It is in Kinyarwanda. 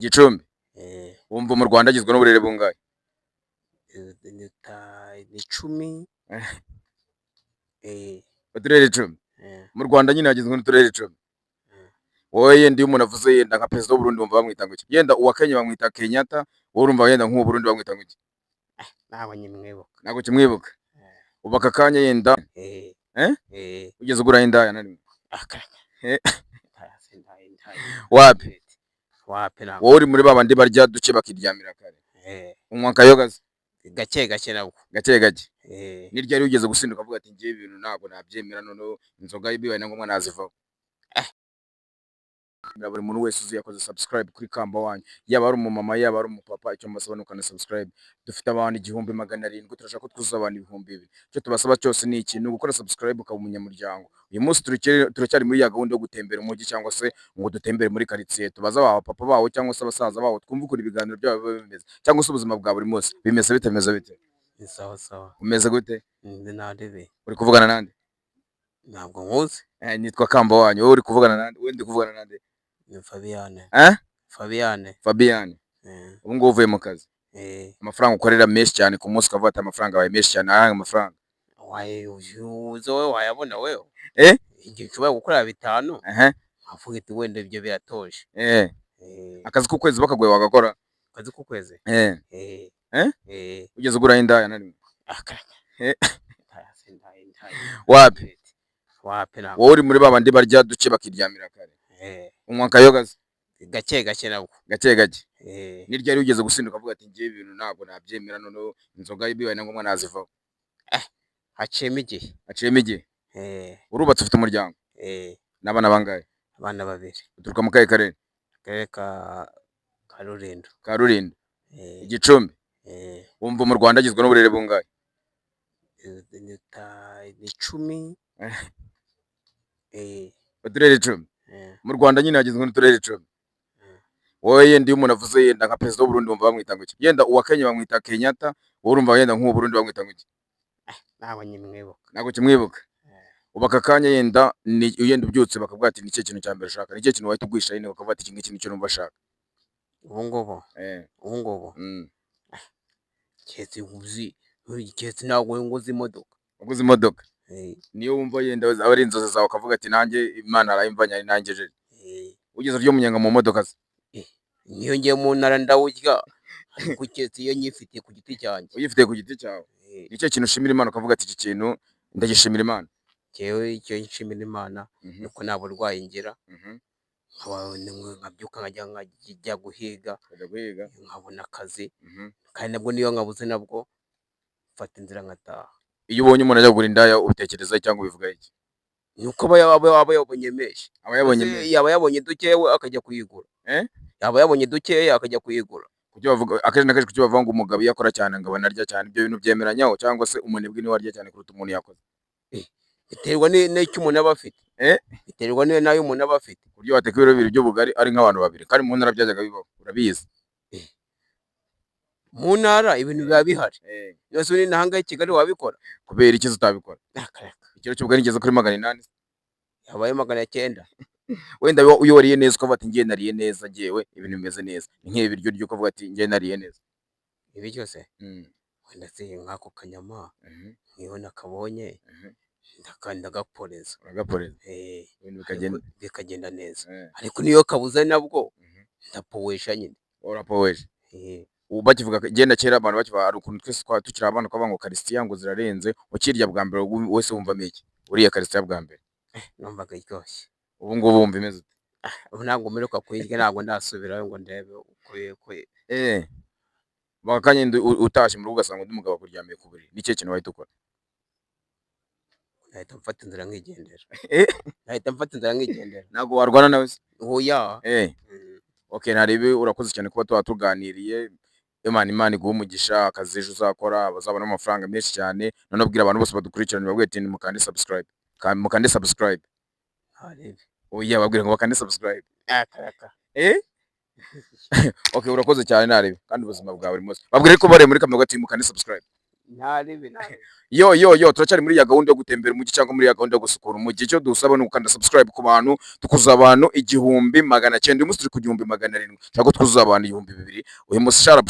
Gicumbi Eh, wumva mu Rwanda agizwe n'uburere bungahe? ni 10. Uturere 10 mu Rwanda nyine hagizwe n'uturere 10. Wowe yenda iyo umuntu avuze yenda nka perezida w'u Burundi wumva bamwita ngo iki? Yenda uwa Kenya bamwita Kenyatta, wowe urumva yenda nk'uwo Burundi bamwita ngo iki? Ntabwo nkimwibuka. Ntabwo kimwibuka. Ubu aka kanya yenda ugeze uguraho indaya na rimwe? Wapi? Wowe uri muri babandi barya duke bakiryamira kare? Unywa akayoga se? Gake gake nabwo. Gake gake. Ni ryari ugeze gusinduka avuga ati ngiye ibintu ntabwo nabyemera noneho inzoga bibaye na ngombwa nazivaho? Buri muntu wese uzi yakoze subscribe kuri Kamba wanyu, yaba ari umumama yaba ari umupapa, icyo mbasaba ni ukana subscribe. Dufite abantu 1700, turashaka ko twuzuza abantu 2000. Icyo tubasaba cyose ni iki? Ni ugukora subscribe ukaba umunyamuryango. Uyu munsi turacyari muri ya gahunda yo gutembera umujyi cyangwa se ngo dutembere muri quartier, tubaza aba papa bawo cyangwa se abasaza bawo, twumva uko ibiganiro byabo bimeze cyangwa se ubuzima bwa buri munsi bimeze bitemeze bite. Ni sawa sawa. Umeze gute? Ndi nandebe. Uri kuvugana nande? Ntabwo nkuzi. Nitwa Kamba wanyu. Wowe uri kuvugana nande? Wewe ndi kuvugana nande? Ni Fabiane. Fabiane. Ubu ngubu uvuye mu kazi? Amafaranga ukorera menshi cyane ku munsi ukavuga ati amafaranga yawe menshi cyane, ahanga amafaranga uzo wowe wayabona wewe? Igihe ushobora gukorera 5 avuga ati wenda ibyo biratoje. Akazi k'ukwezi bakaguye wagakora? Akazi k'ukwezi? Ugeze uguraho indaya na rimwe? Wapi? Wowe uri muri babandi barya duke bakiryamira kare? Unywa akayoga se? Gake gake nabwo. Gake gake. Ni ryari ugeze gusinduka avuga ati ngiye ibintu ntabwo nabyemera noneho inzoga bibaye na ngombwa nazivaho? Haciyemo igihe. Haciyemo igihe? Urubatse ufite umuryango? N'abana bangahe? Abana 2. Uturuka mu kahe karere? Akarere ka Rulindo. Ka Rulindo. Gicumbi wumva mu Rwanda agizwe n'uburere bungahe? Ni 10. Uturere 10 mu Rwanda nyine hagizwe n'uturere 10. Wowe yenda iyo umuntu avuze yenda nka perezida w'u Burundi wumva bamwita ngo iki? Yenda uwa Kenya bamwita Kenyatta, wowe urumva yenda nk'uwo Burundi bamwita ngo iki? Ntabwo nkimwibuka. Ntabwo kimwibuka. Ubu aka kanya yenda yenda ubyutse bakavuga ati ni cyo kintu cya mbere ushaka, ni cyo kintu wahita ugwisha nyine bakavuga ati iki ngiki nicyo numva ashaka. Ubu ngubu keretse ntabwo nguze imodoka. Uguze imodoka? Niyo wumva yenda aba ari inzozi zawe ukavuga ati nanjye Imana arayimvanye ari nanjye. Ugeze uryo munyenga mu modoka se? Niyo ngiye mu ntara ndawurya, ariko keretse iyo nyifitiye ku giti cyanjye. Uyifitiye ku giti cyawe? Ni cyo kintu ushimira Imana ukavuga ati iki kintu ndagishimira Imana? Jewe icyo nshimira Imana nuko nta burwayi ngira, nkabyuka nkajya guhiga, nkabona akazi, kandi nabwo niyo nkabuze nabwo mfata inzira nkataha. Iyo ubonye umuntu ajya kugura indaya ubitekereza cyangwa ubivuga iki? Nuko aba yabonye menshi. Yaba yabonye dukeya akajya kuyigura. Yaba yabonye dukeya akajya kuyigura. Kujya bavuga akenshi na kenshi kujya bavuga ngo umugabo iyo akora cyane ngo abona arya cyane, ibyo bintu byemeranyaho cyangwa se umunebwe niwe arya cyane kuruta umuntu yakoze? Biterwa n'icyo umuntu aba afite. Biterwa n'ayo umuntu aba afite. Kuryo wateka ibiro 2 by'ubugari ari nk'abantu 2 kandi mu ntara byajyaga bibaho, urabizi? Mu ntara ibintu biba bihari. Yose uri nahanga i Kigali wabikora? Kubera iki utabikora? Ikiro cy'ubugari ngeze kuri 800. Yabaye 900. Wenda uyo wariye neza ukavuga ati ngiye nariye neza ngewe ibintu bimeze neza. Ni nk'ibi biryo ryo ukavuga ati ngiye nariye neza. Ibi cyose? Wenda se nk'ako kanyama niyo nakabonye ndagaporeza. Uragaporeza? Ibintu bikagenda neza. Ariko niyo kabuze nabwo ndapowesha nyine. Urapowesha? Ubu bakivuga genda kera abantu bakivuga ari ukuntu twese kwa tukira abantu kwa bango Christian ngo zirarenze, ukirya bwa mbere wese wumva meke. Uriye Christian bwa mbere? Numvaga iryoshye. Ubu ngubu wumva imeze ute? Ubu ntabwo mperuka kuyirya, ntabwo ndasubirayo ngo ndebe uko. Bakanye utashye mu rugo ugasanga undi mugabo akuryamiye ku buriri, ni cyo kintu wahita ukora? Nahita mfata inzira nkigendera. Ntabwo warwana nawe se? Oya. Okay, naribe urakoze cyane kuba twatuganiriye. Imana iguha umugisha, akazi ejo uzakora bazabona amafaranga menshi cyane. None ubwira abantu bose badukurikirana babwiye ati mukande subscribe. Mukande subscribe. Oya babwira ngo bakande subscribe. Okay, urakoze cyane naribe kandi ubuzima bwawe buri munsi. Babwire ko bare muri kamera gati mukande subscribe. ntarebe yo turacyari muri ya gahunda yo gutembera umujyi cyangwa muri ya gahunda yo gusukura umujyi. Icyo dusaba ni ugukanda subscribe ku bantu, tukuza abantu 1900. Uyu munsi turi ku 1700, cyangwa twuzuza abantu 2000. Uyu munsi sharap